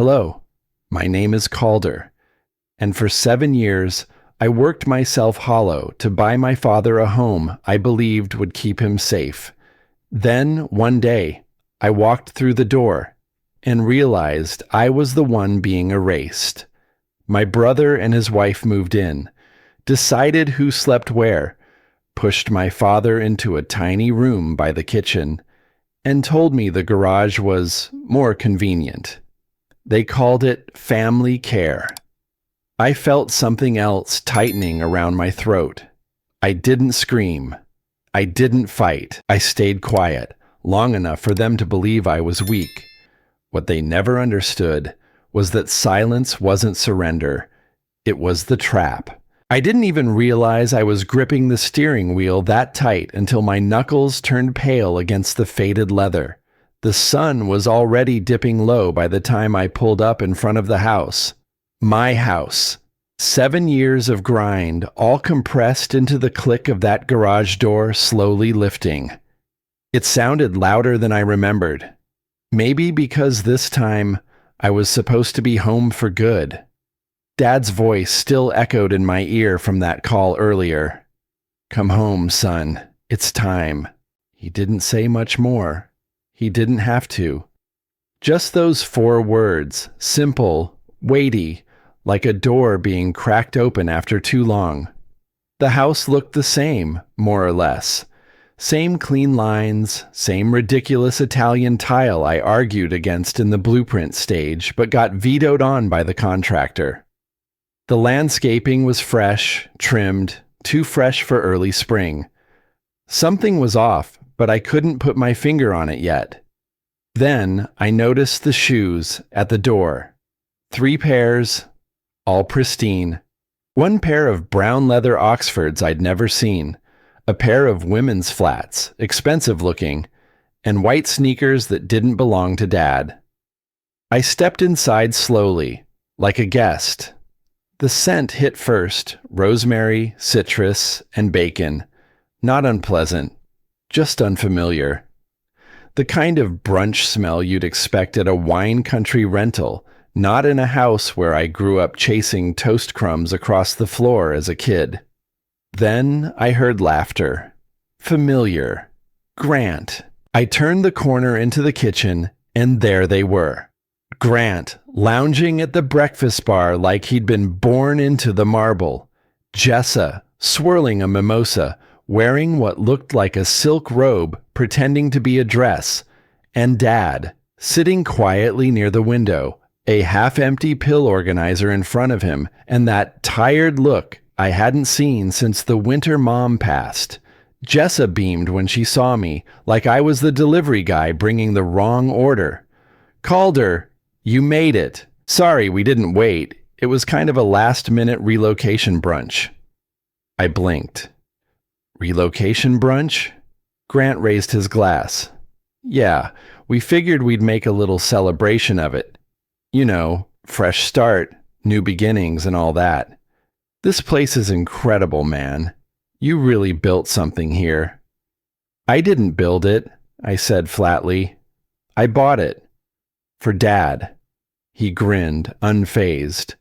Hello, my name is Calder, and for 7 years I worked myself hollow to buy my father a home I believed would keep him safe. Then, one day, I walked through the door and realized I was the one being erased. My brother and his wife moved in, decided who slept where, pushed my father into a tiny room by the kitchen, and told me the garage was more convenient. They called it family care. I felt something else tightening around my throat. I didn't scream. I didn't fight. I stayed quiet, long enough for them to believe I was weak. What they never understood was that silence wasn't surrender. It was the trap. I didn't even realize I was gripping the steering wheel that tight until my knuckles turned pale against the faded leather. The sun was already dipping low by the time I pulled up in front of the house. My house. 7 years of grind, all compressed into the click of that garage door slowly lifting. It sounded louder than I remembered. Maybe because this time I was supposed to be home for good. Dad's voice still echoed in my ear from that call earlier. "Come home, son. It's time." He didn't say much more. He didn't have to. Just those 4 words, simple, weighty, like a door being cracked open after too long. The house looked the same, more or less. Same clean lines, same ridiculous Italian tile I argued against in the blueprint stage, but got vetoed on by the contractor. The landscaping was fresh, trimmed, too fresh for early spring. Something was off, but I couldn't put my finger on it yet. Then I noticed the shoes at the door. 3 pairs, all pristine. 1 pair of brown leather Oxfords I'd never seen, a pair of women's flats, expensive looking, and white sneakers that didn't belong to Dad. I stepped inside slowly, like a guest. The scent hit first, rosemary, citrus, and bacon. Not unpleasant, just unfamiliar. The kind of brunch smell you'd expect at a wine country rental, not in a house where I grew up chasing toast crumbs across the floor as a kid. Then I heard laughter. Familiar. Grant. I turned the corner into the kitchen, and there they were. Grant, lounging at the breakfast bar like he'd been born into the marble. Jessa, swirling a mimosa, wearing what looked like a silk robe, pretending to be a dress. And Dad, sitting quietly near the window, a half-empty pill organizer in front of him, and that tired look I hadn't seen since the winter Mom passed. Jessa beamed when she saw me, like I was the delivery guy bringing the wrong order. "Calder, you made it. Sorry we didn't wait. It was kind of a last-minute relocation brunch." I blinked. "Relocation brunch?" Grant raised his glass. "Yeah, we figured we'd make a little celebration of it. You know, fresh start, new beginnings and all that. This place is incredible, man. You really built something here." "I didn't build it," I said flatly. "I bought it. For Dad." He grinned, unfazed.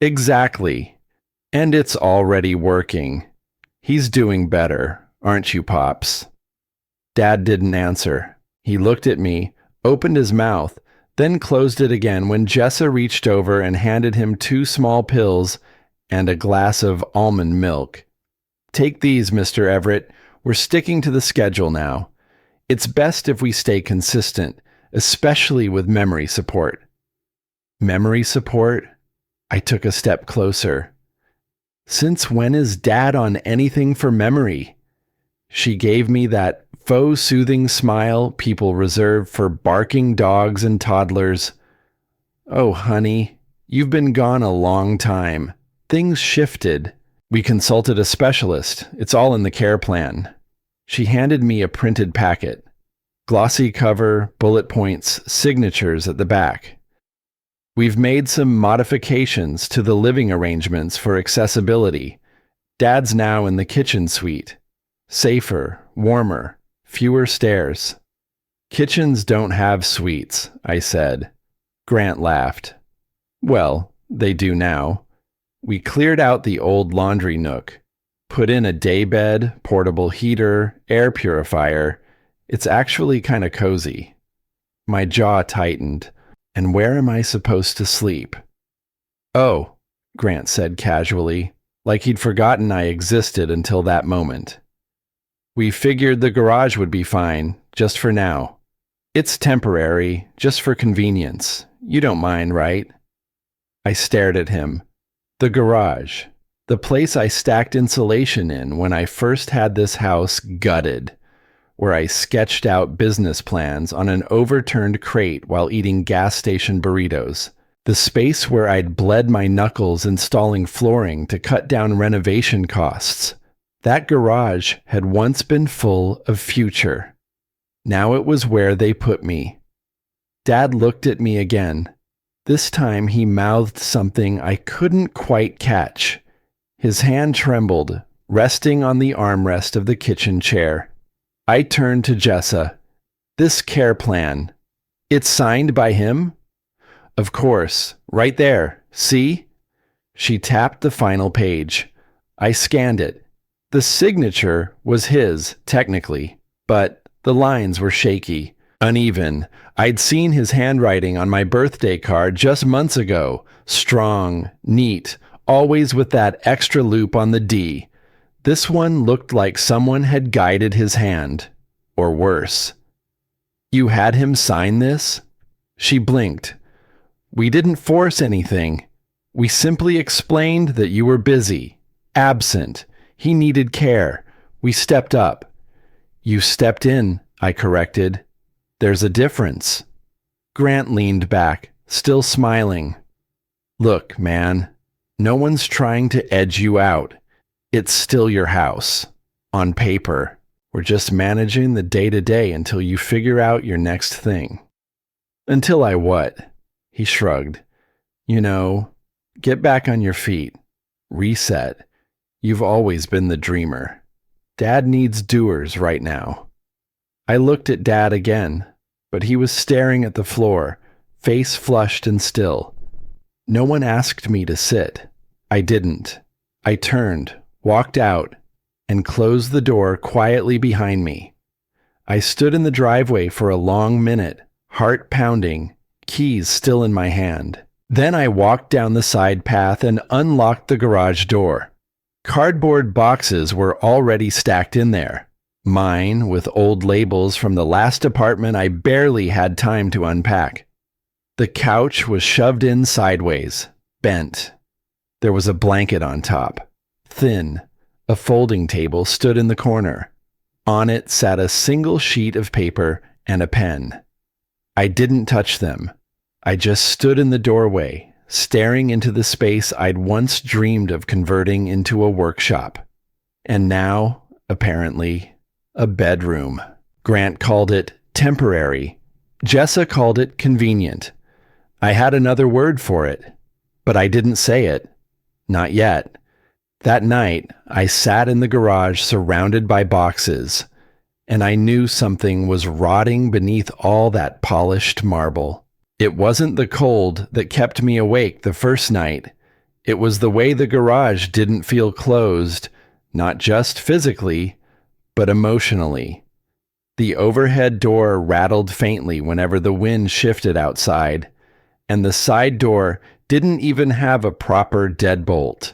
"Exactly. And it's already working. He's doing better, aren't you, Pops?" Dad didn't answer. He looked at me, opened his mouth, then closed it again when Jessa reached over and handed him 2 small pills and a glass of almond milk. "Take these, Mr. Everett. We're sticking to the schedule now. It's best if we stay consistent, especially with memory support." Memory support? I took a step closer. Since when is Dad on anything for memory? She gave me that faux soothing smile people reserve for barking dogs and toddlers. "Oh, honey, you've been gone a long time. Things shifted. We consulted a specialist. It's all in the care plan." She handed me a printed packet. Glossy cover, bullet points, signatures at the back. "We've made some modifications to the living arrangements for accessibility. Dad's now in the kitchen suite. Safer, warmer, fewer stairs." "Kitchens don't have suites," I said. Grant laughed. Well, they do now. We cleared out the old laundry nook, put in a daybed, portable heater, air purifier. It's actually kind of cozy. My jaw tightened. And where am I supposed to sleep? Oh, Grant said casually, like he'd forgotten I existed until that moment. We figured the garage would be fine, just for now. It's temporary, just for convenience. You don't mind, right? I stared at him. The garage. The place I stacked insulation in when I first had this house gutted, where I sketched out business plans on an overturned crate while eating gas station burritos. The space where I'd bled my knuckles installing flooring to cut down renovation costs. That garage had once been full of future. Now it was where they put me. Dad looked at me again. This time he mouthed something I couldn't quite catch. His hand trembled, resting on the armrest of the kitchen chair. I turned to Jessa. This care plan. It's signed by him? Of course. Right there. See? She tapped the final page. I scanned it. The signature was his, technically, but the lines were shaky, uneven. I'd seen his handwriting on my birthday card just months ago. Strong, neat, always with that extra loop on the D. This one looked like someone had guided his hand. Or worse. You had him sign this? She blinked. We didn't force anything. We simply explained that you were busy, absent. He needed care. We stepped up. You stepped in, I corrected. There's a difference. Grant leaned back, still smiling. Look, man, no one's trying to edge you out. It's still your house. On paper. We're just managing the day-to-day until you figure out your next thing. Until I what? He shrugged. You know, get back on your feet. Reset. You've always been the dreamer. Dad needs doers right now. I looked at Dad again, but he was staring at the floor, face flushed and still. No one asked me to sit. I didn't. I turned, walked out, and closed the door quietly behind me. I stood in the driveway for a long minute, heart pounding, keys still in my hand. Then I walked down the side path and unlocked the garage door. Cardboard boxes were already stacked in there. Mine, with old labels from the last apartment I barely had time to unpack. The couch was shoved in sideways, bent. There was a blanket on top, thin. A folding table stood in the corner. On it sat a single sheet of paper and a pen. I didn't touch them. I just stood in the doorway, staring into the space I'd once dreamed of converting into a workshop. And now, apparently, a bedroom. Grant called it temporary. Jessa called it convenient. I had another word for it, but I didn't say it. Not yet. That night, I sat in the garage surrounded by boxes, and I knew something was rotting beneath all that polished marble. It wasn't the cold that kept me awake the first night. It was the way the garage didn't feel closed, not just physically, but emotionally. The overhead door rattled faintly whenever the wind shifted outside, and the side door didn't even have a proper deadbolt.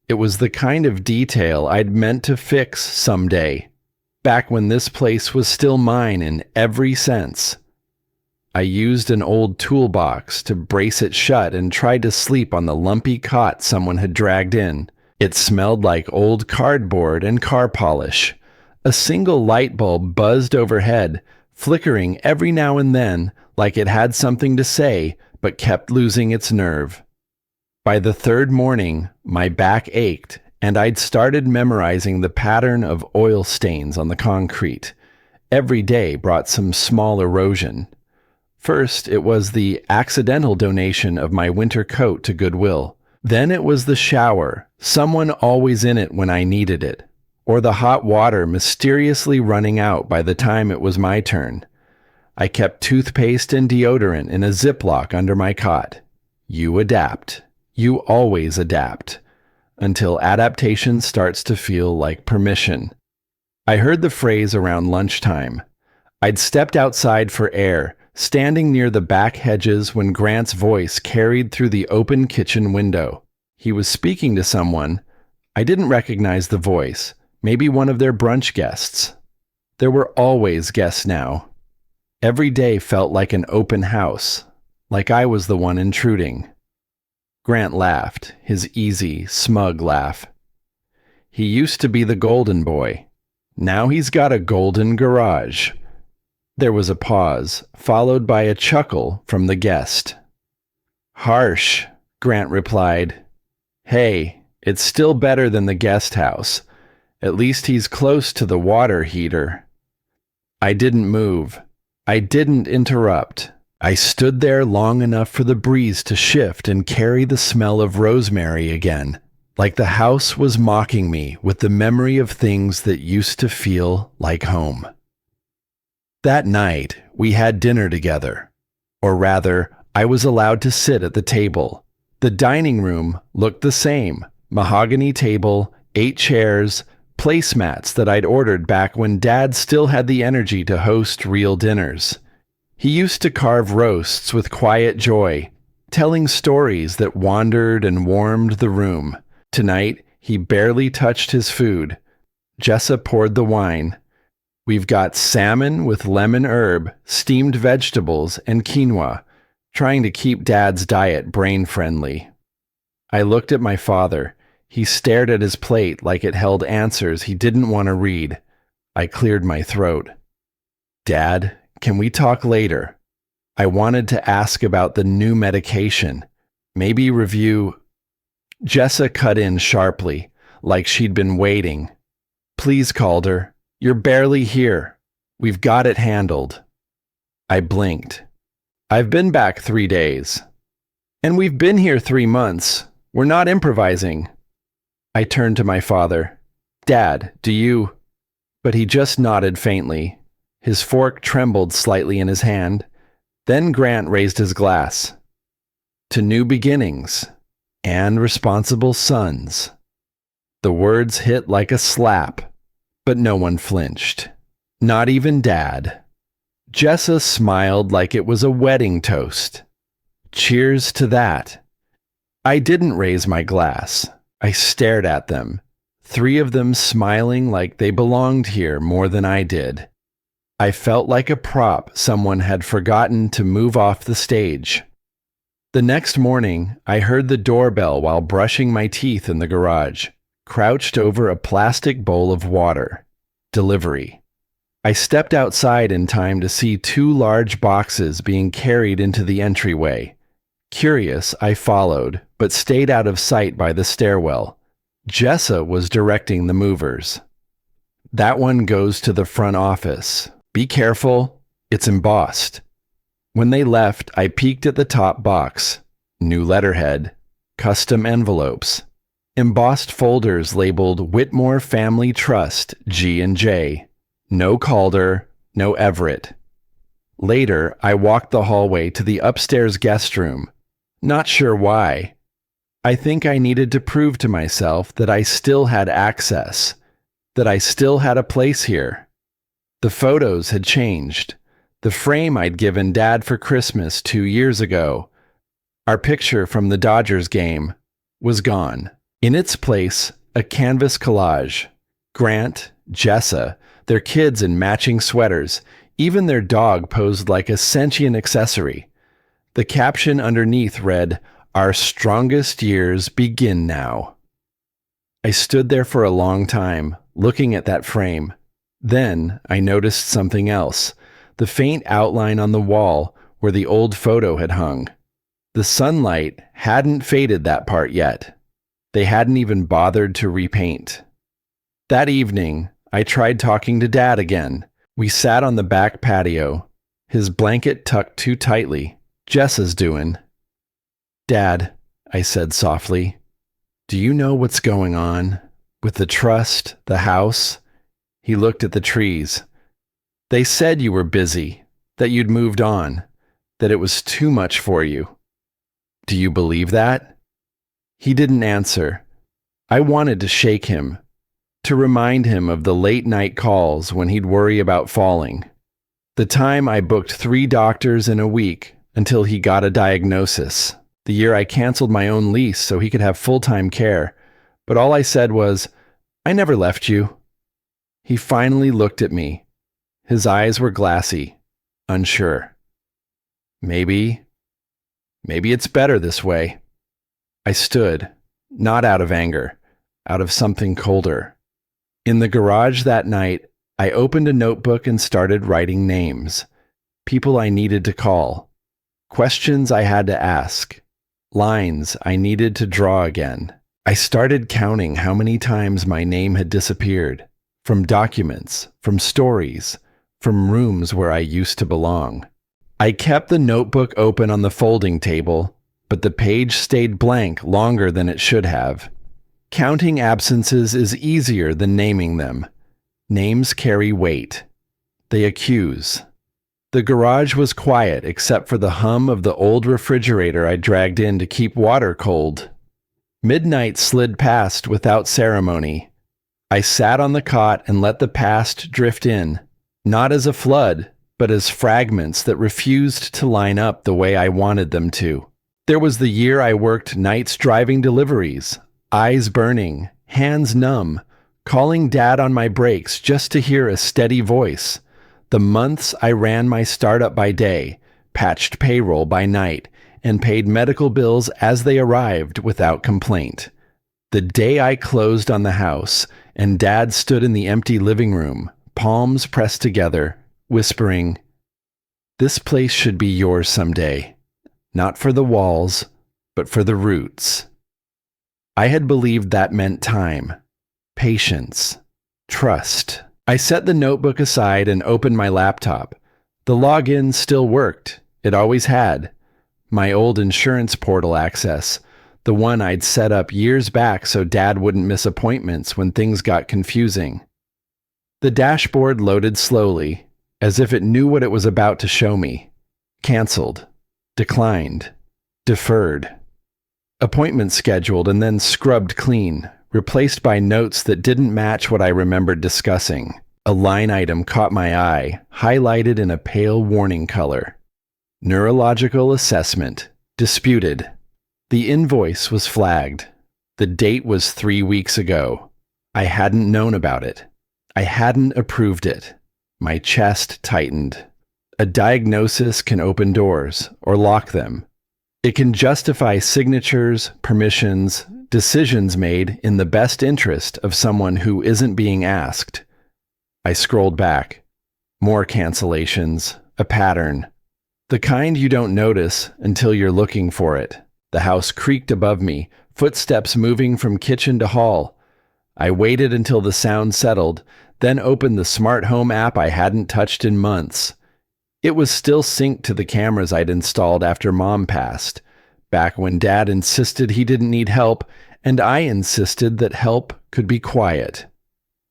It was the kind of detail I'd meant to fix someday, back when this place was still mine in every sense. I used an old toolbox to brace it shut and tried to sleep on the lumpy cot someone had dragged in. It smelled like old cardboard and car polish. A single light bulb buzzed overhead, flickering every now and then like it had something to say but kept losing its nerve. By the third morning, my back ached, and I'd started memorizing the pattern of oil stains on the concrete. Every day brought some small erosion. First, it was the accidental donation of my winter coat to Goodwill. Then it was the shower, someone always in it when I needed it, or the hot water mysteriously running out by the time it was my turn. I kept toothpaste and deodorant in a Ziploc under my cot. You adapt. You always adapt. Until adaptation starts to feel like permission. I heard the phrase around lunchtime. I'd stepped outside for air, standing near the back hedges when Grant's voice carried through the open kitchen window. He was speaking to someone. I didn't recognize the voice. Maybe one of their brunch guests. There were always guests now. Every day felt like an open house, like I was the one intruding. Grant laughed, his easy, smug laugh. He used to be the golden boy. Now he's got a golden garage. There was a pause, followed by a chuckle from the guest. Harsh, Grant replied. Hey, it's still better than the guest house. At least he's close to the water heater. I didn't move. I didn't interrupt. I stood there long enough for the breeze to shift and carry the smell of rosemary again, like the house was mocking me with the memory of things that used to feel like home. That night, we had dinner together. Or rather, I was allowed to sit at the table. The dining room looked the same. Mahogany table, 8 chairs, placemats that I'd ordered back when Dad still had the energy to host real dinners. He used to carve roasts with quiet joy, telling stories that wandered and warmed the room. Tonight, he barely touched his food. Jessa poured the wine. We've got salmon with lemon herb, steamed vegetables, and quinoa, trying to keep Dad's diet brain-friendly. I looked at my father. He stared at his plate like it held answers he didn't want to read. I cleared my throat. Dad, can we talk later? I wanted to ask about the new medication. Maybe review. Jessa cut in sharply, like she'd been waiting. Please, Calder. You're barely here. We've got it handled. I blinked. I've been back 3 days. And we've been here 3 months. We're not improvising. I turned to my father. Dad, do you... But he just nodded faintly. His fork trembled slightly in his hand. Then Grant raised his glass. To new beginnings and responsible sons. The words hit like a slap, but no one flinched. Not even Dad. Jessa smiled like it was a wedding toast. Cheers to that. I didn't raise my glass. I stared at them, 3 of them smiling like they belonged here more than I did. I felt like a prop someone had forgotten to move off the stage. The next morning, I heard the doorbell while brushing my teeth in the garage, crouched over a plastic bowl of water. Delivery. I stepped outside in time to see 2 large boxes being carried into the entryway. Curious, I followed, but stayed out of sight by the stairwell. Jessa was directing the movers. That one goes to the front office. Be careful, it's embossed. When they left, I peeked at the top box. New letterhead. Custom envelopes. Embossed folders labeled Whitmore Family Trust, G&J. No Calder, no Everett. Later, I walked the hallway to the upstairs guest room. Not sure why. I think I needed to prove to myself that I still had access, that I still had a place here. The photos had changed. The frame I'd given Dad for Christmas 2 years ago, our picture from the Dodgers game, was gone. In its place, a canvas collage. Grant, Jessa, their kids in matching sweaters, even their dog posed like a sentient accessory. The caption underneath read, "Our strongest years begin now." I stood there for a long time, looking at that frame. Then I noticed something else, the faint outline on the wall where the old photo had hung. The sunlight hadn't faded that part yet. They hadn't even bothered to repaint. That evening, I tried talking to Dad again. We sat on the back patio, his blanket tucked too tightly. Jessa's doing. Dad, I said softly, do you know what's going on? With the trust, the house? He looked at the trees. They said you were busy, that you'd moved on, that it was too much for you. Do you believe that? He didn't answer. I wanted to shake him, to remind him of the late-night calls when he'd worry about falling. The time I booked 3 doctors in a week until he got a diagnosis. The year I canceled my own lease so he could have full-time care. But all I said was, "I never left you." He finally looked at me. His eyes were glassy, unsure. Maybe it's better this way. I stood, not out of anger, out of something colder. In the garage that night, I opened a notebook and started writing names. People I needed to call. Questions I had to ask. Lines I needed to draw again. I started counting how many times my name had disappeared. From documents, from stories, from rooms where I used to belong. I kept the notebook open on the folding table, but the page stayed blank longer than it should have. Counting absences is easier than naming them. Names carry weight. They accuse. The garage was quiet except for the hum of the old refrigerator I dragged in to keep water cold. Midnight slid past without ceremony. I sat on the cot and let the past drift in, not as a flood, but as fragments that refused to line up the way I wanted them to. There was the year I worked nights driving deliveries, eyes burning, hands numb, calling Dad on my brakes just to hear a steady voice. The months I ran my startup by day, patched payroll by night, and paid medical bills as they arrived without complaint. The day I closed on the house, and Dad stood in the empty living room, palms pressed together, whispering, "This place should be yours someday, not for the walls, but for the roots." I had believed that meant time, patience, trust. I set the notebook aside and opened my laptop. The login still worked. It always had. My old insurance portal access, the one I'd set up years back so Dad wouldn't miss appointments when things got confusing. The dashboard loaded slowly, as if it knew what it was about to show me. Canceled. Declined. Deferred. Appointments scheduled and then scrubbed clean, replaced by notes that didn't match what I remembered discussing. A line item caught my eye, highlighted in a pale warning color. Neurological assessment. Disputed. The invoice was flagged. The date was 3 weeks ago. I hadn't known about it. I hadn't approved it. My chest tightened. A diagnosis can open doors or lock them. It can justify signatures, permissions, decisions made in the best interest of someone who isn't being asked. I scrolled back. More cancellations, a pattern. The kind you don't notice until you're looking for it. The house creaked above me, footsteps moving from kitchen to hall. I waited until the sound settled, then opened the smart home app I hadn't touched in months. It was still synced to the cameras I'd installed after Mom passed, back when Dad insisted he didn't need help, and I insisted that help could be quiet.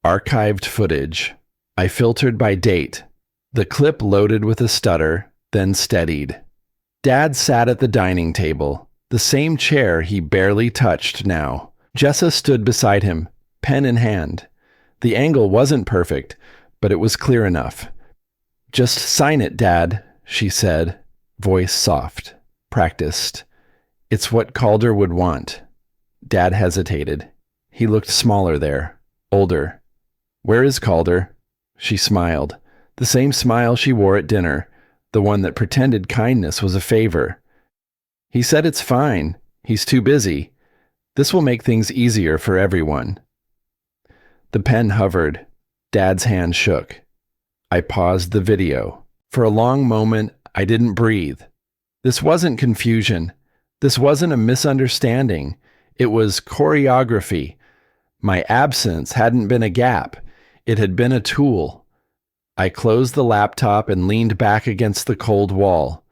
Archived footage. I filtered by date. The clip loaded with a stutter, then steadied. Dad sat at the dining table, the same chair he barely touched now. Jessa stood beside him, pen in hand. The angle wasn't perfect, but it was clear enough. "Just sign it, Dad," she said, voice soft, practiced. "It's what Calder would want." Dad hesitated. He looked smaller there, older. "Where is Calder?" She smiled, the same smile she wore at dinner, the one that pretended kindness was a favor. "He said it's fine. He's too busy. This will make things easier for everyone." The pen hovered. Dad's hand shook. I paused the video. For a long moment, I didn't breathe. This wasn't confusion. This wasn't a misunderstanding. It was choreography. My absence hadn't been a gap. It had been a tool. I closed the laptop and leaned back against the cold wall.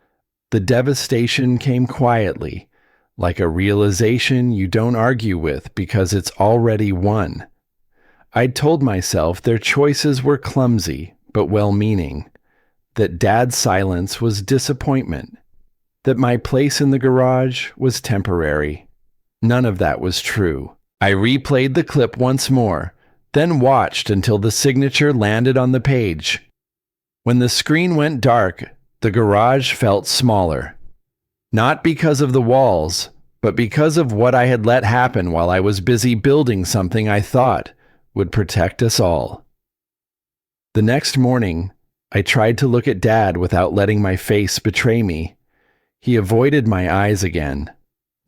The devastation came quietly, like a realization you don't argue with because it's already won. I'd told myself their choices were clumsy, but well-meaning. that Dad's silence was disappointment, that my place in the garage was temporary. None of that was true. I replayed the clip once more, then watched until the signature landed on the page. When the screen went dark, the garage felt smaller. Not because of the walls, but because of what I had let happen while I was busy building something I thought would protect us all. The next morning, I tried to look at Dad without letting my face betray me. He avoided my eyes again,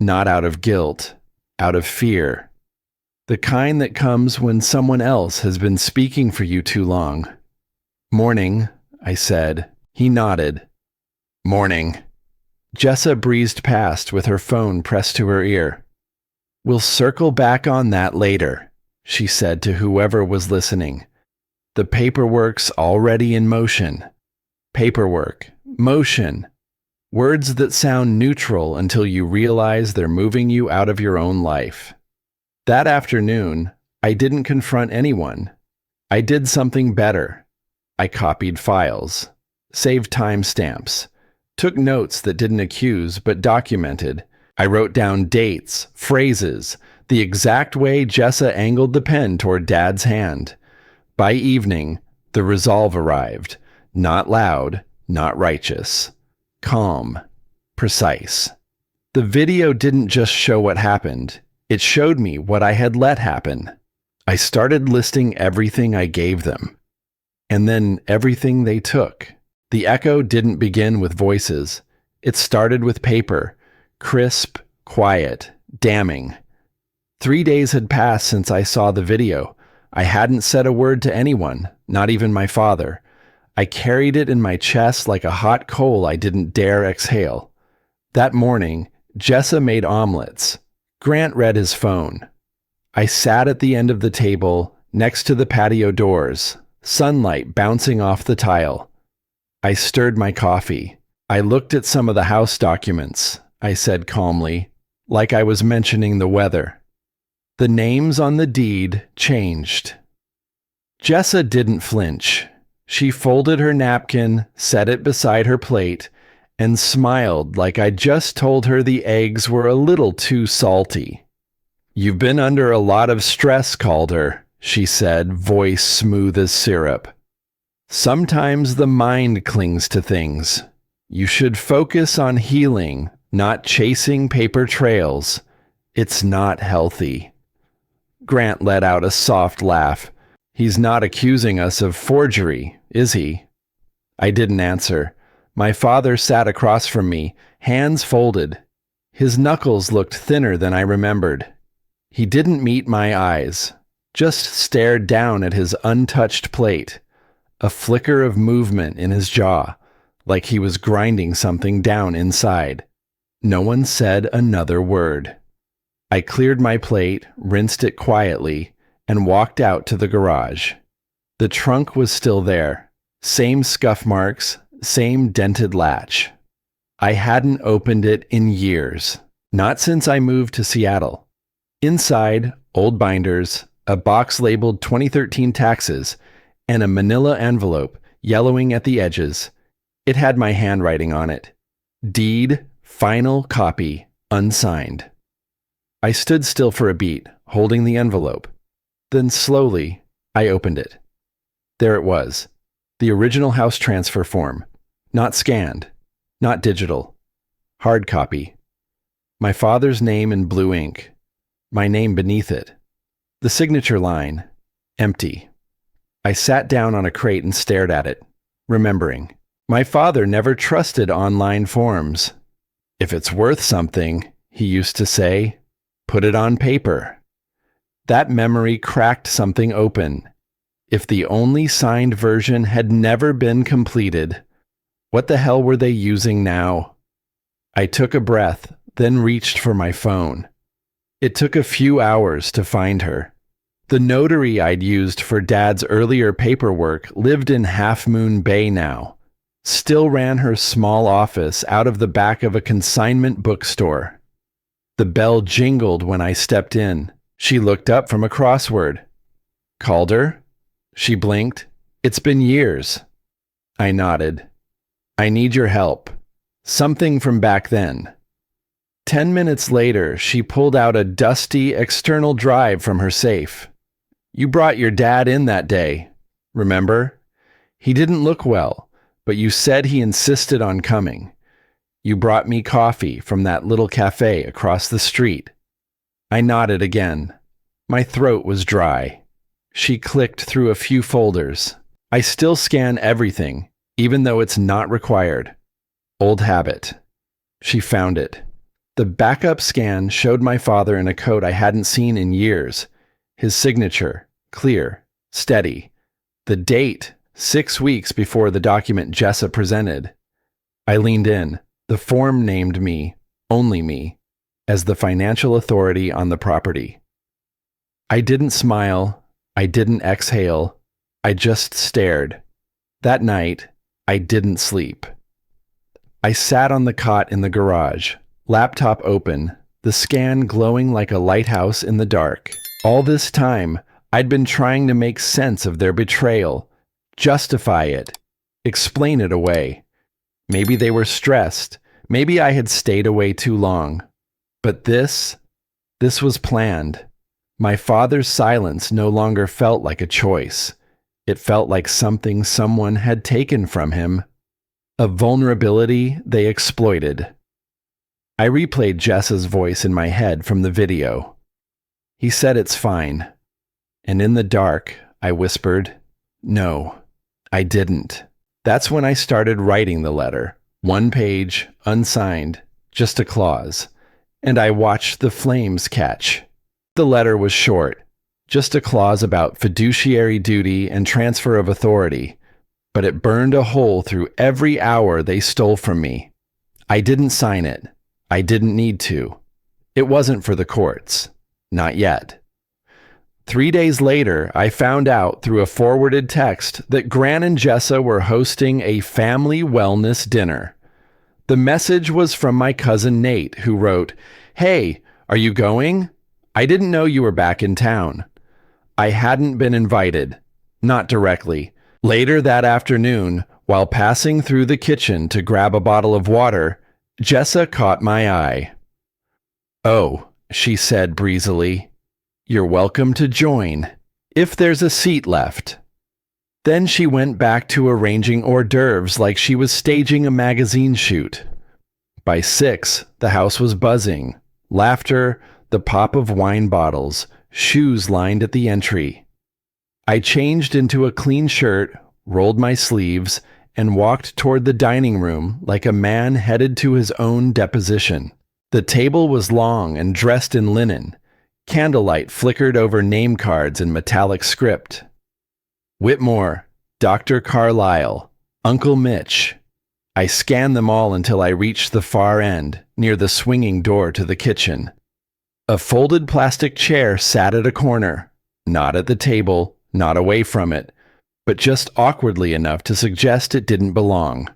not out of guilt, out of fear. The kind that comes when someone else has been speaking for you too long. "Morning," I said. He nodded. "Morning." Jessa breezed past with her phone pressed to her ear. "We'll circle back on that later," she said to whoever was listening. "The paperwork's already in motion." Paperwork, motion. Words that sound neutral until you realize they're moving you out of your own life. That afternoon, I didn't confront anyone. I did something better. I copied files, saved timestamps, took notes that didn't accuse but documented. I wrote down dates, phrases, the exact way Jessa angled the pen toward Dad's hand. By evening, the resolve arrived. Not loud, not righteous. Calm. Precise. The video didn't just show what happened. It showed me what I had let happen. I started listing everything I gave them. And then everything they took. The echo didn't begin with voices. It started with paper. Crisp, quiet, damning. 3 days had passed since I saw the video. I hadn't said a word to anyone, not even my father. I carried it in my chest like a hot coal I didn't dare exhale. That morning, Jessa made omelets. Grant read his phone. I sat at the end of the table, next to the patio doors, sunlight bouncing off the tile. I stirred my coffee. I looked at some of the house documents, I said calmly, like I was mentioning the weather. The names on the deed changed. Jessa didn't flinch. She folded her napkin, set it beside her plate, and smiled like I'd just told her the eggs were a little too salty. "You've been under a lot of stress, Calder," she said, voice smooth as syrup. "Sometimes the mind clings to things. You should focus on healing, not chasing paper trails. It's not healthy." Grant let out a soft laugh. "He's not accusing us of forgery, is he?" I didn't answer. My father sat across from me, hands folded. His knuckles looked thinner than I remembered. He didn't meet my eyes, just stared down at his untouched plate, a flicker of movement in his jaw, like he was grinding something down inside. No one said another word. I cleared my plate, rinsed it quietly, and walked out to the garage. The trunk was still there. Same scuff marks, same dented latch. I hadn't opened it in years, not since I moved to Seattle. Inside, old binders, a box labeled 2013 taxes, and a manila envelope, yellowing at the edges. It had my handwriting on it. Deed, final copy, unsigned. I stood still for a beat, holding the envelope. Then slowly, I opened it. There it was, the original house transfer form. Not scanned, not digital. Hard copy. My father's name in blue ink. My name beneath it. The signature line, empty. I sat down on a crate and stared at it, remembering. My father never trusted online forms. "If it's worth something," he used to say, "put it on paper." That memory cracked something open. If the only signed version had never been completed, what the hell were they using now? I took a breath, then reached for my phone. It took a few hours to find her. The notary I'd used for Dad's earlier paperwork lived in Half Moon Bay now. Still ran her small office out of the back of a consignment bookstore. The bell jingled when I stepped in. She looked up from a crossword. "Calder?" She blinked. "It's been years." I nodded. I need your help. Something from back then. 10 minutes later, she pulled out a dusty external drive from her safe. You brought your dad in that day, remember? He didn't look well, but you said he insisted on coming. You brought me coffee from that little cafe across the street. I nodded again. My throat was dry. She clicked through a few folders. I still scan everything, even though it's not required. Old habit. She found it. The backup scan showed my father in a coat I hadn't seen in years. His signature, clear, steady. The date, 6 weeks before the document Jessa presented. I leaned in. The form named me, only me, as the financial authority on the property. I didn't smile. I didn't exhale. I just stared. That night, I didn't sleep. I sat on the cot in the garage, laptop open, the scan glowing like a lighthouse in the dark. All this time, I'd been trying to make sense of their betrayal, justify it, explain it away. Maybe they were stressed. Maybe I had stayed away too long. But this was planned. My father's silence no longer felt like a choice. It felt like something someone had taken from him. A vulnerability they exploited. I replayed Jessa's voice in my head from the video. He said it's fine. And in the dark, I whispered, no, I didn't. That's when I started writing the letter. 1 page, unsigned, just a clause. And I watched the flames catch. The letter was short, just a clause about fiduciary duty and transfer of authority. But it burned a hole through every hour they stole from me. I didn't sign it. I didn't need to. It wasn't for the courts. Not yet. 3 days later, I found out through a forwarded text that Gran and Jessa were hosting a family wellness dinner. The message was from my cousin Nate, who wrote, "Hey, are you going? I didn't know you were back in town." I hadn't been invited. Not directly. Later that afternoon, while passing through the kitchen to grab a bottle of water, Jessa caught my eye. "Oh," she said breezily, "you're welcome to join, if there's a seat left." Then she went back to arranging hors d'oeuvres like she was staging a magazine shoot. By 6, the house was buzzing. Laughter, the pop of wine bottles, shoes lined at the entry. I changed into a clean shirt, rolled my sleeves, and walked toward the dining room like a man headed to his own deposition. The table was long and dressed in linen. Candlelight flickered over name cards in metallic script. Whitmore, Dr. Carlyle, Uncle Mitch. I scanned them all until I reached the far end, near the swinging door to the kitchen. A folded plastic chair sat at a corner, not at the table, not away from it, but just awkwardly enough to suggest it didn't belong.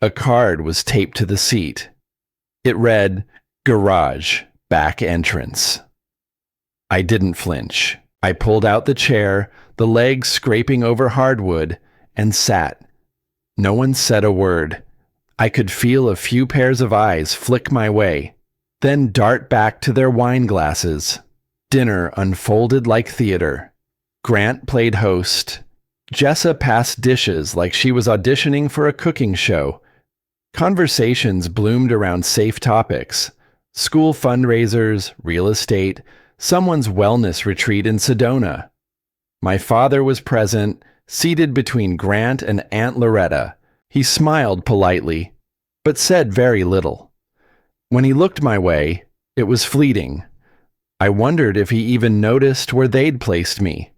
A card was taped to the seat. It read, "Garage, back entrance." I didn't flinch. I pulled out the chair, the legs scraping over hardwood, and sat. No one said a word. I could feel a few pairs of eyes flick my way, then dart back to their wine glasses. Dinner unfolded like theater. Grant played host. Jessa passed dishes like she was auditioning for a cooking show. Conversations bloomed around safe topics: school fundraisers, real estate, someone's wellness retreat in Sedona. My father was present, seated between Grant and Aunt Loretta. He smiled politely, but said very little. When he looked my way, it was fleeting. I wondered if he even noticed where they'd placed me.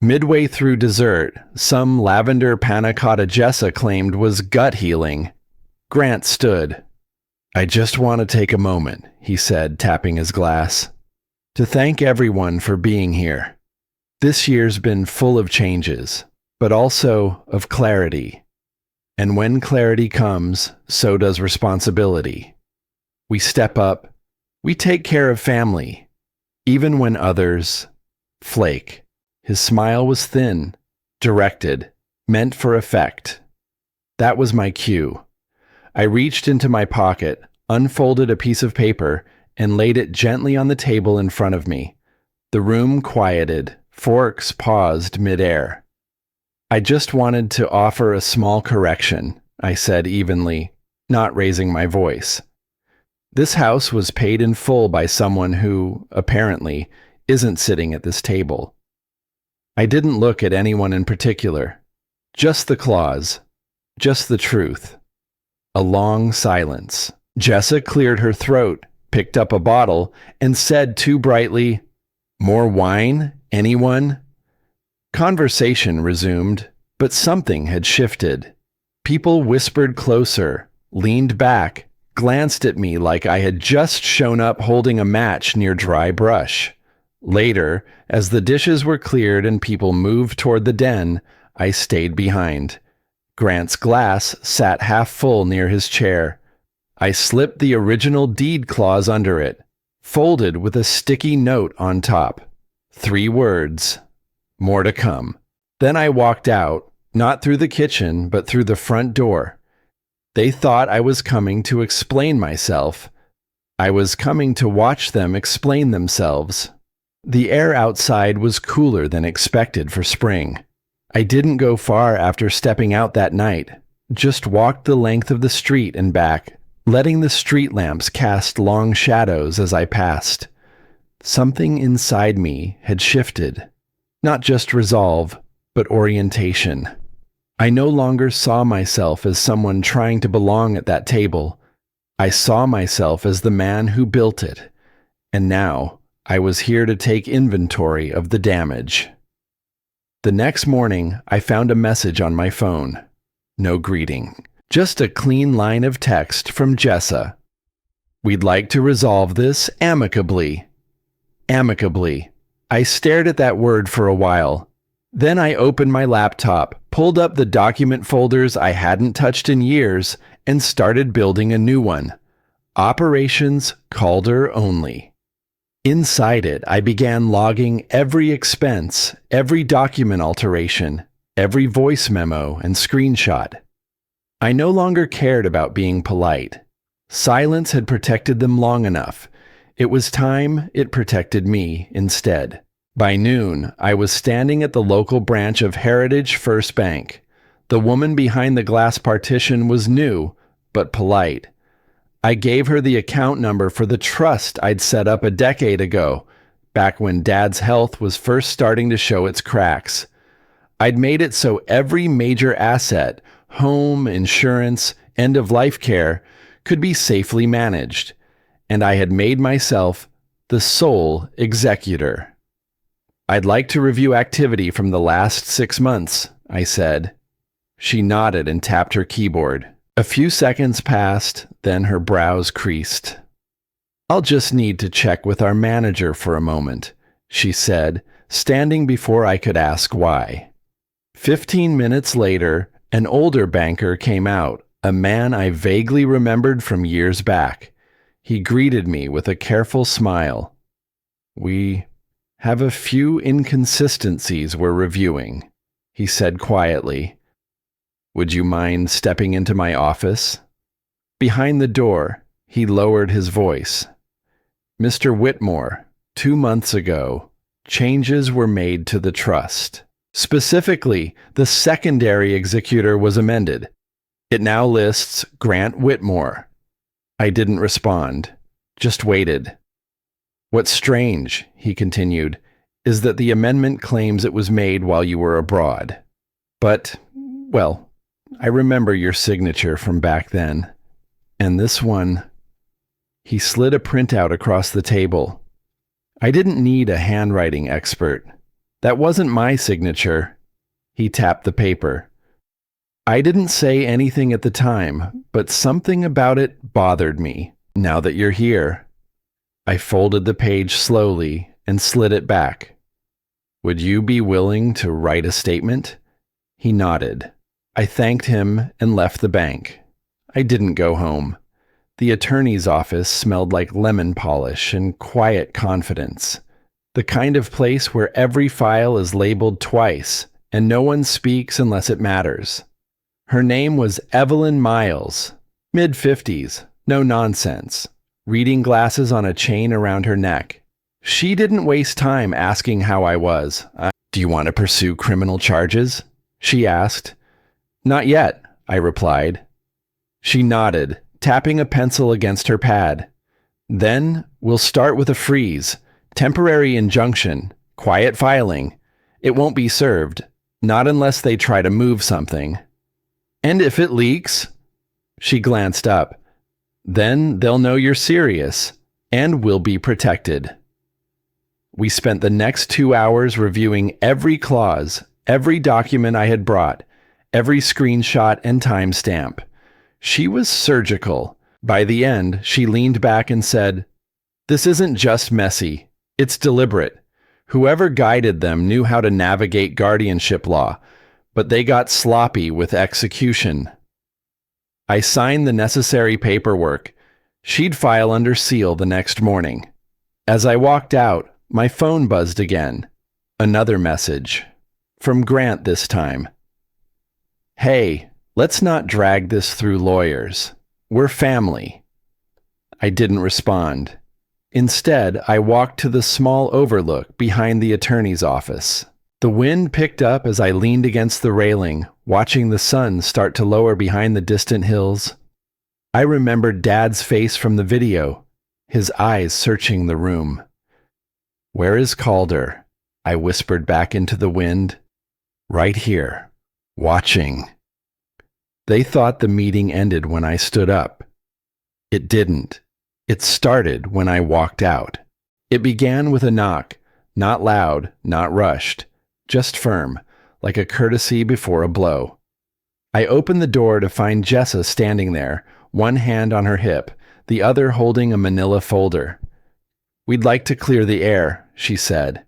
Midway through dessert, some lavender panna cotta Jessa claimed was gut healing. Grant stood. "I just want to take a moment," he said, tapping his glass, "to thank everyone for being here. This year's been full of changes, but also of clarity. And when clarity comes, so does responsibility. We step up. We take care of family, even when others flake." His smile was thin, directed, meant for effect. That was my cue. I reached into my pocket, unfolded a piece of paper, and laid it gently on the table in front of me. The room quieted. Forks paused midair. I just wanted to offer a small correction, I said evenly, not raising my voice. This house was paid in full by someone who, apparently, isn't sitting at this table. I didn't look at anyone in particular. Just the clause. Just the truth. A long silence. Jessa cleared her throat, picked up a bottle, and said too brightly, "More wine? Anyone?" Conversation resumed, but something had shifted. People whispered closer, leaned back, glanced at me like I had just shown up holding a match near dry brush. Later, as the dishes were cleared and people moved toward the den, I stayed behind. Grant's glass sat half full near his chair. I slipped the original deed clause under it, folded with a sticky note on top. 3 words. More to come. Then I walked out, not through the kitchen, but through the front door. They thought I was coming to explain myself. I was coming to watch them explain themselves. The air outside was cooler than expected for spring. I didn't go far after stepping out that night, just walked the length of the street and back, letting the street lamps cast long shadows as I passed. Something inside me had shifted. Not just resolve, but orientation. I no longer saw myself as someone trying to belong at that table. I saw myself as the man who built it. And now, I was here to take inventory of the damage. The next morning, I found a message on my phone. No greeting. Just a clean line of text from Jessa. "We'd like to resolve this amicably." Amicably. I stared at that word for a while. Then I opened my laptop, pulled up the document folders I hadn't touched in years, and started building a new one. Operations Calder Only. Inside it, I began logging every expense, every document alteration, every voice memo and screenshot. I no longer cared about being polite. Silence had protected them long enough. It was time it protected me instead. By noon, I was standing at the local branch of Heritage First Bank. The woman behind the glass partition was new, but polite. I gave her the account number for the trust I'd set up a decade ago, back when Dad's health was first starting to show its cracks. I'd made it so every major asset, home, insurance, end-of-life care, could be safely managed, and I had made myself the sole executor. "I'd like to review activity from the last 6 months," I said. She nodded and tapped her keyboard. A few seconds passed, then her brows creased. "I'll just need to check with our manager for a moment," she said, standing before I could ask why. 15 minutes later, an older banker came out, a man I vaguely remembered from years back. He greeted me with a careful smile. "We have a few inconsistencies we're reviewing," he said quietly. "Would you mind stepping into my office?" Behind the door, he lowered his voice. "Mr. Whitmore, 2 months ago, changes were made to the trust. Specifically, the secondary executor was amended. It now lists Grant Whitmore." I didn't respond, just waited. "What's strange," he continued, "is that the amendment claims it was made while you were abroad. But, well, I remember your signature from back then. And this one..." He slid a printout across the table. I didn't need a handwriting expert. That wasn't my signature. He tapped the paper. I didn't say anything at the time, but something about it bothered me, now that you're here. I folded the page slowly and slid it back. "Would you be willing to write a statement?" He nodded. I thanked him and left the bank. I didn't go home. The attorney's office smelled like lemon polish and quiet confidence. The kind of place where every file is labeled twice, and no one speaks unless it matters. Her name was Evelyn Miles. Mid-50s, no nonsense. Reading glasses on a chain around her neck. She didn't waste time asking how I was. Do you want to pursue criminal charges? She asked. Not yet, I replied. She nodded, tapping a pencil against her pad. Then we'll start with a freeze, temporary injunction, quiet filing. It won't be served, not unless they try to move something. And if it leaks? She glanced up. Then they'll know you're serious, and we'll be protected. We spent the next 2 hours reviewing every clause, every document I had brought, every screenshot and timestamp. She was surgical. By the end, she leaned back and said, "This isn't just messy, it's deliberate. Whoever guided them knew how to navigate guardianship law, but they got sloppy with execution." I signed the necessary paperwork. She'd file under seal the next morning. As I walked out, my phone buzzed again. Another message. From Grant this time. "Hey, let's not drag this through lawyers. We're family." I didn't respond. Instead, I walked to the small overlook behind the attorney's office. The wind picked up as I leaned against the railing, watching the sun start to lower behind the distant hills. I remembered Dad's face from the video, his eyes searching the room. "Where is Calder?" I whispered back into the wind. "Right here, watching." They thought the meeting ended when I stood up. It didn't. It started when I walked out. It began with a knock, not loud, not rushed, just firm, like a courtesy before a blow. I opened the door to find Jessa standing there, one hand on her hip, the other holding a manila folder. "We'd like to clear the air," she said.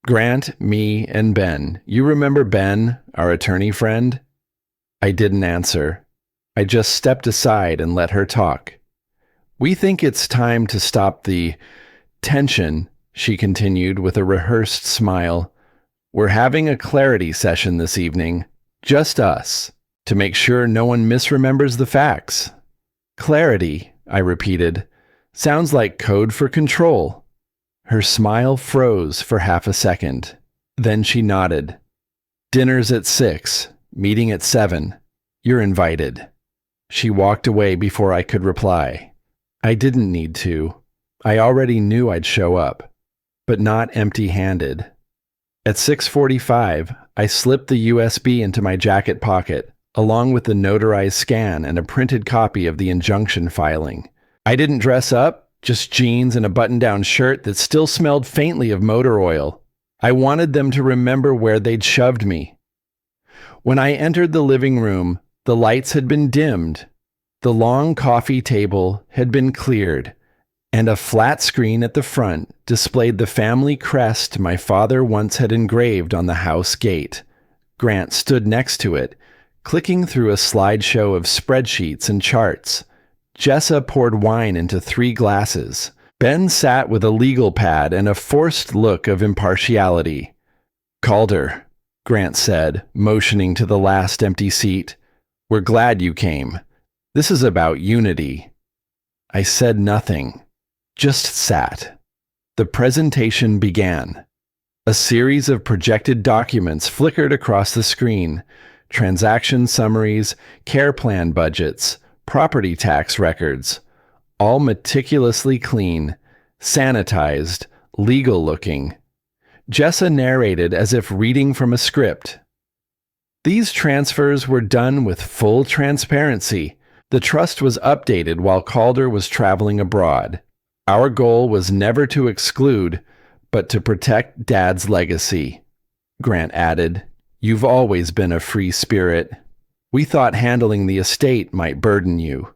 "Grant, me, and Ben. You remember Ben, our attorney friend?" I didn't answer. I just stepped aside and let her talk. "We think it's time to stop the tension," she continued with a rehearsed smile. "We're having a clarity session this evening, just us, to make sure no one misremembers the facts." "Clarity," I repeated. "Sounds like code for control." Her smile froze for half a second. Then she nodded. "Dinner's at 6, meeting at 7. You're invited." She walked away before I could reply. I didn't need to. I already knew I'd show up, but not empty-handed. At 6:45, I slipped the USB into my jacket pocket, along with the notarized scan and a printed copy of the injunction filing. I didn't dress up, just jeans and a button-down shirt that still smelled faintly of motor oil. I wanted them to remember where they'd shoved me. When I entered the living room, the lights had been dimmed, the long coffee table had been cleared, and a flat screen at the front displayed the family crest my father once had engraved on the house gate. Grant stood next to it, clicking through a slideshow of spreadsheets and charts. Jessa poured wine into 3 glasses. Ben sat with a legal pad and a forced look of impartiality. "Calder," Grant said, motioning to the last empty seat. "We're glad you came. This is about unity." I said nothing, just sat. The presentation began. A series of projected documents flickered across the screen: transaction summaries, care plan budgets, property tax records, all meticulously clean, sanitized, legal-looking. Jessa narrated as if reading from a script. These transfers were done with full transparency. The trust was updated while Calder was traveling abroad. Our goal was never to exclude, but to protect Dad's legacy. Grant added, "You've always been a free spirit. We thought handling the estate might burden you."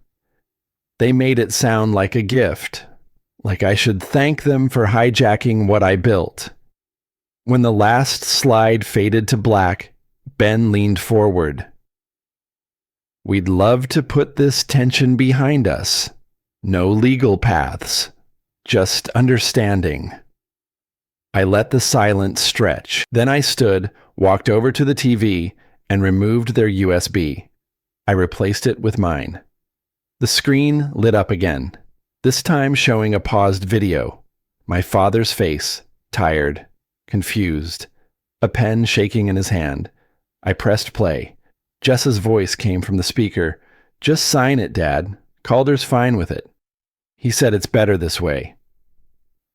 They made it sound like a gift, like I should thank them for hijacking what I built. When the last slide faded to black, Ben leaned forward. "We'd love to put this tension behind us. No legal paths, just understanding." I let the silence stretch. Then I stood, walked over to the TV, and removed their USB. I replaced it with mine. The screen lit up again, this time showing a paused video. My father's face, tired, confused, a pen shaking in his hand. I pressed play. Jess's voice came from the speaker. "Just sign it, Dad. Calder's fine with it. He said it's better this way."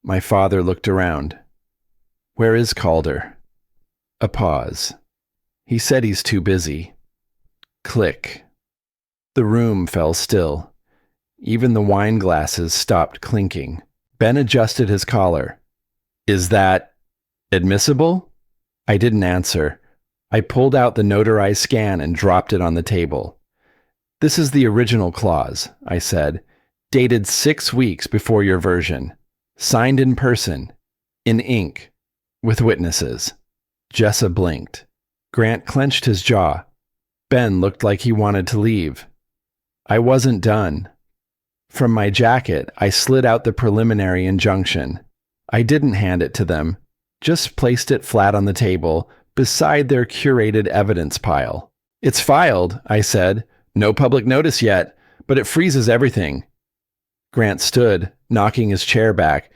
My father looked around. "Where is Calder?" A pause. "He said he's too busy." Click. The room fell still. Even the wine glasses stopped clinking. Ben adjusted his collar. "Is that admissible?" I didn't answer. I pulled out the notarized scan and dropped it on the table. "This is the original clause," I said, "dated 6 weeks before your version. Signed in person, in ink, with witnesses." Jessa blinked. Grant clenched his jaw. Ben looked like he wanted to leave. I wasn't done. From my jacket, I slid out the preliminary injunction. I didn't hand it to them, just placed it flat on the table, beside their curated evidence pile. "It's filed," I said. "No public notice yet, but it freezes everything." Grant stood, knocking his chair back.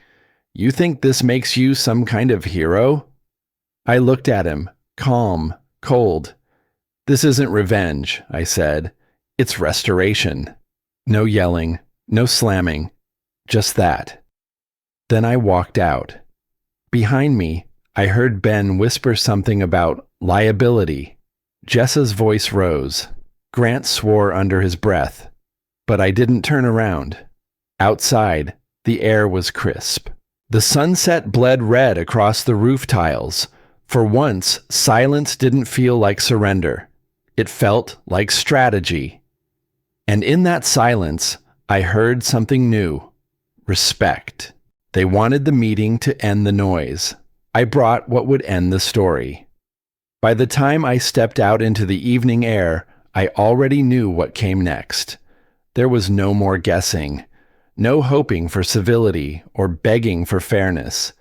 "You think this makes you some kind of hero?" I looked at him, calm, cold. "This isn't revenge," I said. "It's restoration." No yelling, no slamming, just that. Then I walked out. Behind me, I heard Ben whisper something about liability. Jessa's voice rose. Grant swore under his breath. But I didn't turn around. Outside, the air was crisp. The sunset bled red across the roof tiles. For once, silence didn't feel like surrender. It felt like strategy. And in that silence, I heard something new. Respect. They wanted the meeting to end the noise. I brought what would end the story. By the time I stepped out into the evening air, I already knew what came next. There was no more guessing, no hoping for civility or begging for fairness.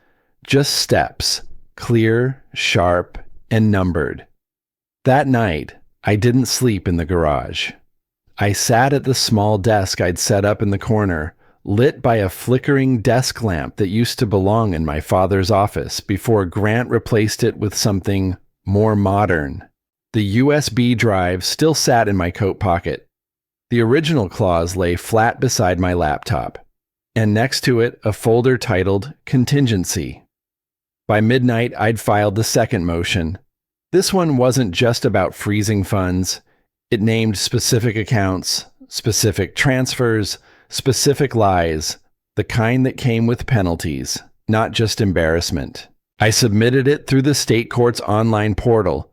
Just steps, clear, sharp, and numbered. That night, I didn't sleep in the garage. I sat at the small desk I'd set up in the corner, lit by a flickering desk lamp that used to belong in my father's office before Grant replaced it with something more modern. The USB drive still sat in my coat pocket. The original clause lay flat beside my laptop, and next to it a folder titled Contingency. By midnight, I'd filed the second motion. This one wasn't just about freezing funds. It named specific accounts, specific transfers, specific lies, the kind that came with penalties, not just embarrassment. I submitted it through the state court's online portal,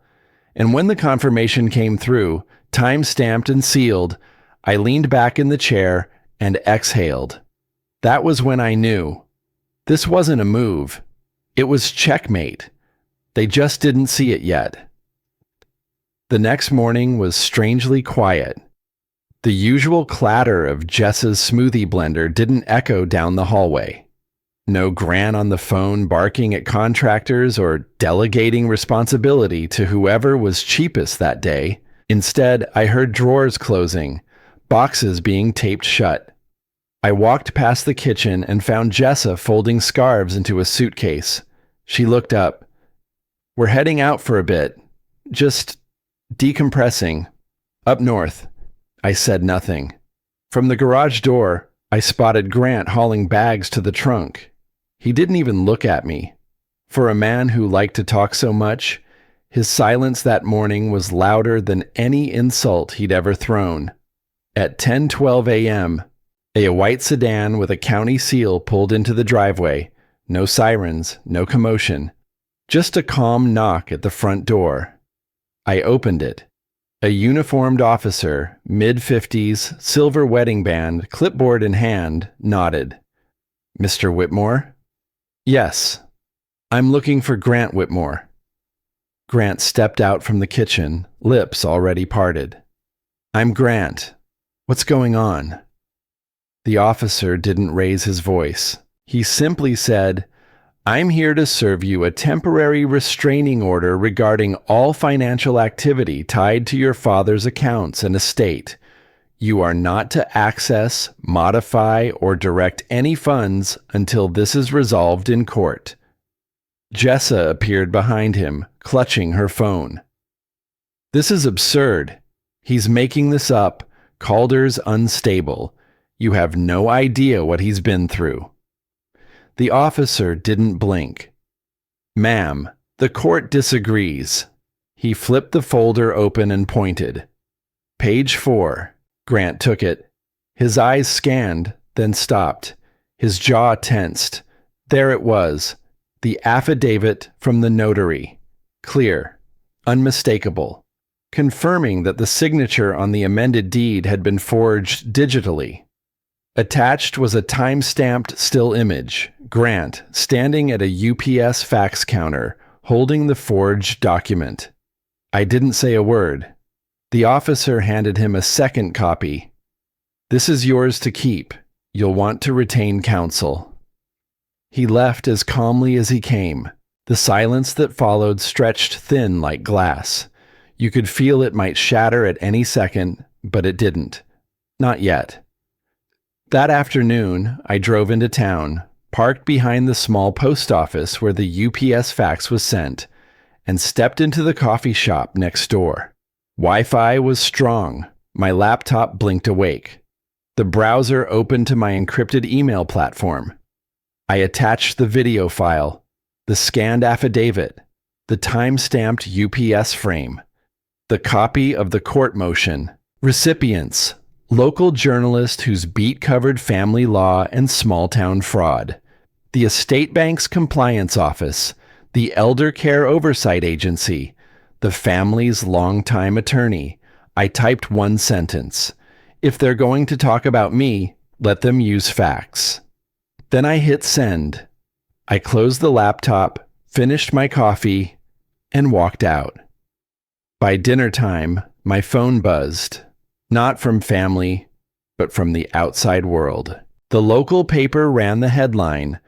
and when the confirmation came through, time-stamped and sealed, I leaned back in the chair and exhaled. That was when I knew. This wasn't a move. It was checkmate. They just didn't see it yet. The next morning was strangely quiet. The usual clatter of Jess's smoothie blender didn't echo down the hallway. No Grant on the phone barking at contractors or delegating responsibility to whoever was cheapest that day. Instead, I heard drawers closing, boxes being taped shut. I walked past the kitchen and found Jessa folding scarves into a suitcase. She looked up. "We're heading out for a bit. Just decompressing. Up north." I said nothing. From the garage door, I spotted Grant hauling bags to the trunk. He didn't even look at me. For a man who liked to talk so much, his silence that morning was louder than any insult he'd ever thrown. At 10:12 a.m., a white sedan with a county seal pulled into the driveway. No sirens, no commotion. Just a calm knock at the front door. I opened it. A uniformed officer, mid-50s, silver wedding band, clipboard in hand, nodded. "Mr. Whitmore?" "Yes. I'm looking for Grant Whitmore." Grant stepped out from the kitchen, lips already parted. "I'm Grant. What's going on?" The officer didn't raise his voice. He simply said, "I'm here to serve you a temporary restraining order regarding all financial activity tied to your father's accounts and estate. You are not to access, modify, or direct any funds until this is resolved in court. Jessa appeared behind him, clutching her phone. This is absurd. He's making this up. Calder's unstable. You have no idea what he's been through. The officer didn't blink. Ma'am, the court disagrees. He flipped the folder open and pointed. Page 4. Grant took it. His eyes scanned, then stopped. His jaw tensed. There it was. The affidavit from the notary. Clear. Unmistakable. Confirming that the signature on the amended deed had been forged digitally. Attached was a time-stamped still image, Grant, standing at a UPS fax counter, holding the forged document. I didn't say a word. The officer handed him a second copy. This is yours to keep. You'll want to retain counsel. He left as calmly as he came. The silence that followed stretched thin like glass. You could feel it might shatter at any second, but it didn't. Not yet. That afternoon, I drove into town, parked behind the small post office where the UPS fax was sent, and stepped into the coffee shop next door. Wi-Fi was strong. My laptop blinked awake. The browser opened to my encrypted email platform. I attached the video file, the scanned affidavit, the time-stamped UPS frame, the copy of the court motion, recipients, local journalist whose beat covered family law and small-town fraud, the estate bank's compliance office, the elder care oversight agency, the family's longtime attorney. I typed one sentence. If they're going to talk about me, let them use facts. Then I hit send. I closed the laptop, finished my coffee, and walked out. By dinner time, my phone buzzed. Not from family, but from the outside world. The local paper ran the headline,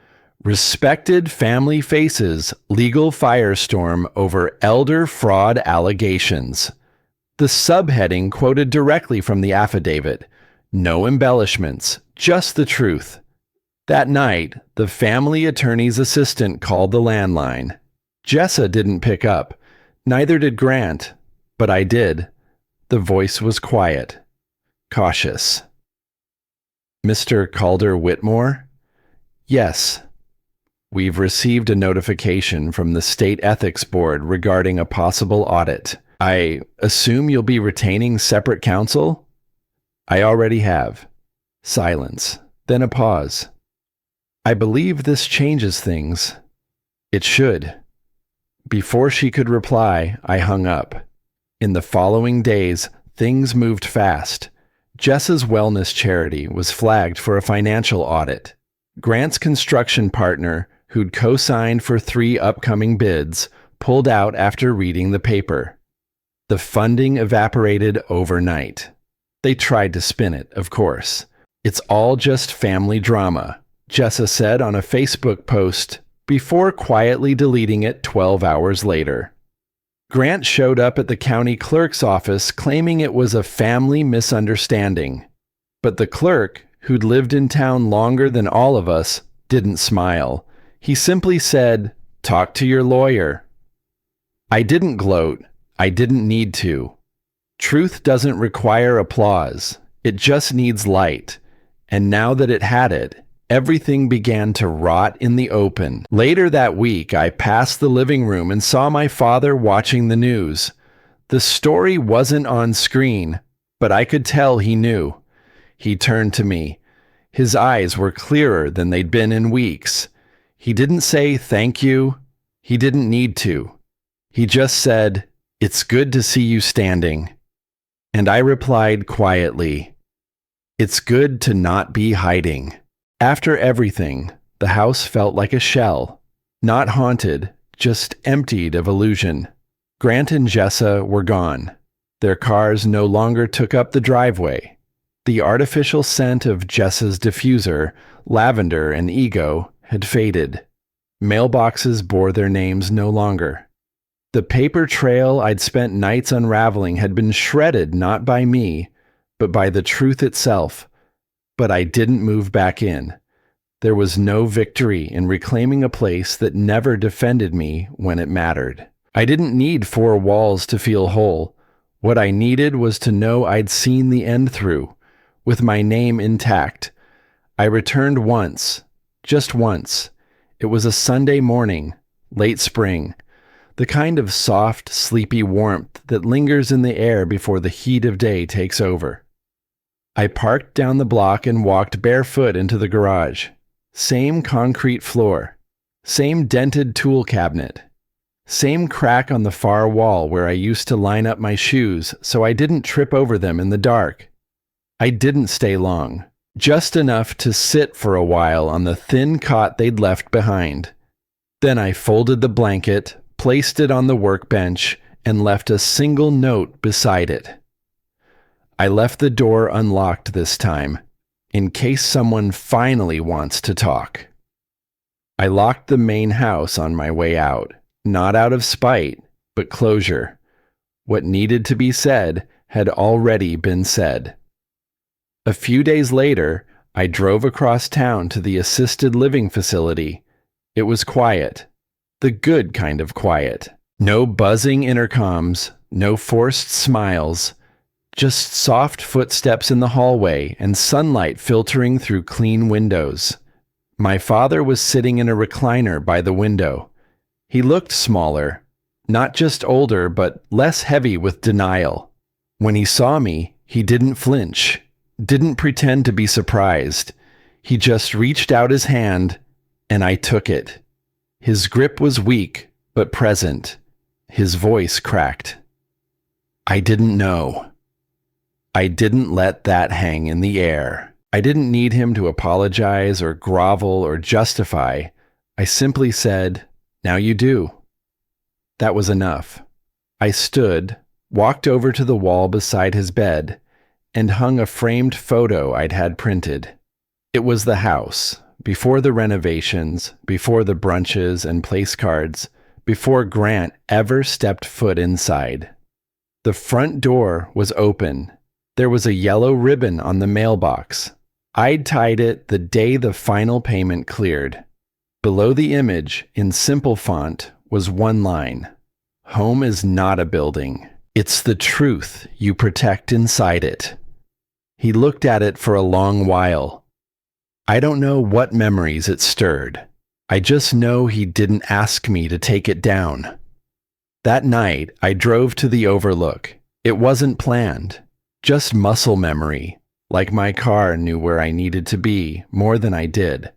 Respected Family Faces Legal Firestorm Over Elder Fraud Allegations. The subheading quoted directly from the affidavit. No embellishments, just the truth. That night, the family attorney's assistant called the landline. Jessa didn't pick up. Neither did Grant, but I did. The voice was quiet, cautious. Mr. Calder Whitmore? Yes. We've received a notification from the State Ethics Board regarding a possible audit. I assume you'll be retaining separate counsel? I already have. Silence, then a pause. I believe this changes things. It should. Before she could reply, I hung up. In the following days, things moved fast. Jessa's wellness charity was flagged for a financial audit. Grant's construction partner, who'd co-signed for 3 upcoming bids, pulled out after reading the paper. The funding evaporated overnight. They tried to spin it, of course. It's all just family drama, Jessa said on a Facebook post before quietly deleting it 12 hours later. Grant showed up at the county clerk's office claiming it was a family misunderstanding. But the clerk, who'd lived in town longer than all of us, didn't smile. He simply said, "Talk to your lawyer." I didn't gloat. I didn't need to. Truth doesn't require applause. It just needs light. And now that it had it, everything began to rot in the open. Later that week, I passed the living room and saw my father watching the news. The story wasn't on screen, but I could tell he knew. He turned to me. His eyes were clearer than they'd been in weeks. He didn't say thank you. He didn't need to. He just said, "It's good to see you standing." And I replied quietly, "It's good to not be hiding." After everything, the house felt like a shell. Not haunted, just emptied of illusion. Grant and Jessa were gone. Their cars no longer took up the driveway. The artificial scent of Jessa's diffuser, lavender and ego, had faded. Mailboxes bore their names no longer. The paper trail I'd spent nights unraveling had been shredded not by me, but by the truth itself. But I didn't move back in. There was no victory in reclaiming a place that never defended me when it mattered. I didn't need 4 walls to feel whole. What I needed was to know I'd seen the end through, with my name intact. I returned once, just once. It was a Sunday morning, late spring, the kind of soft, sleepy warmth that lingers in the air before the heat of day takes over. I parked down the block and walked barefoot into the garage. Same concrete floor, same dented tool cabinet, same crack on the far wall where I used to line up my shoes so I didn't trip over them in the dark. I didn't stay long, just enough to sit for a while on the thin cot they'd left behind. Then I folded the blanket, placed it on the workbench, and left a single note beside it. I left the door unlocked this time, in case someone finally wants to talk. I locked the main house on my way out, not out of spite, but closure. What needed to be said had already been said. A few days later, I drove across town to the assisted living facility. It was quiet, the good kind of quiet. No buzzing intercoms, no forced smiles, just soft footsteps in the hallway and sunlight filtering through clean windows. My father was sitting in a recliner by the window. He looked smaller, not just older, but less heavy with denial. When he saw me, he didn't flinch, didn't pretend to be surprised. He just reached out his hand, and I took it. His grip was weak, but present. His voice cracked. I didn't know. I didn't let that hang in the air. I didn't need him to apologize or grovel or justify. I simply said, "Now you do." That was enough. I stood, walked over to the wall beside his bed, and hung a framed photo I'd had printed. It was the house, before the renovations, before the brunches and place cards, before Grant ever stepped foot inside. The front door was open. There was a yellow ribbon on the mailbox. I'd tied it the day the final payment cleared. Below the image, in simple font, was one line. Home is not a building. It's the truth you protect inside it. He looked at it for a long while. I don't know what memories it stirred. I just know he didn't ask me to take it down. That night, I drove to the Overlook. It wasn't planned. Just muscle memory, like my car knew where I needed to be more than I did.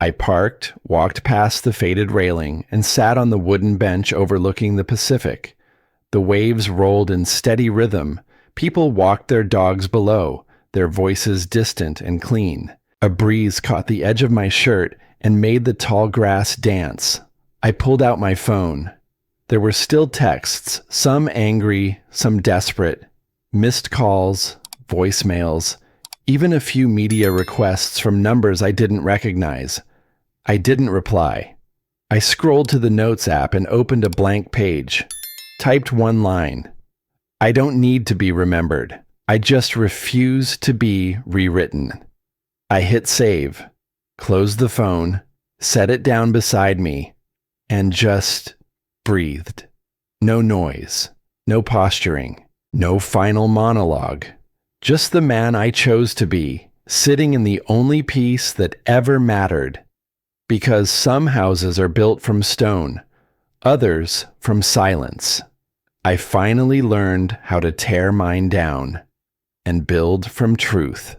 I parked, walked past the faded railing, and sat on the wooden bench overlooking the Pacific. The waves rolled in steady rhythm. People walked their dogs below, their voices distant and clean. A breeze caught the edge of my shirt and made the tall grass dance. I pulled out my phone. There were still texts, some angry, some desperate. Missed calls, voicemails, even a few media requests from numbers I didn't recognize. I didn't reply. I scrolled to the Notes app and opened a blank page. Typed one line. I don't need to be remembered. I just refuse to be rewritten. I hit save, closed the phone, set it down beside me, and just breathed. No noise, no posturing. No final monologue, just the man I chose to be, sitting in the only peace that ever mattered. Because some houses are built from stone, others from silence. I finally learned how to tear mine down and build from truth.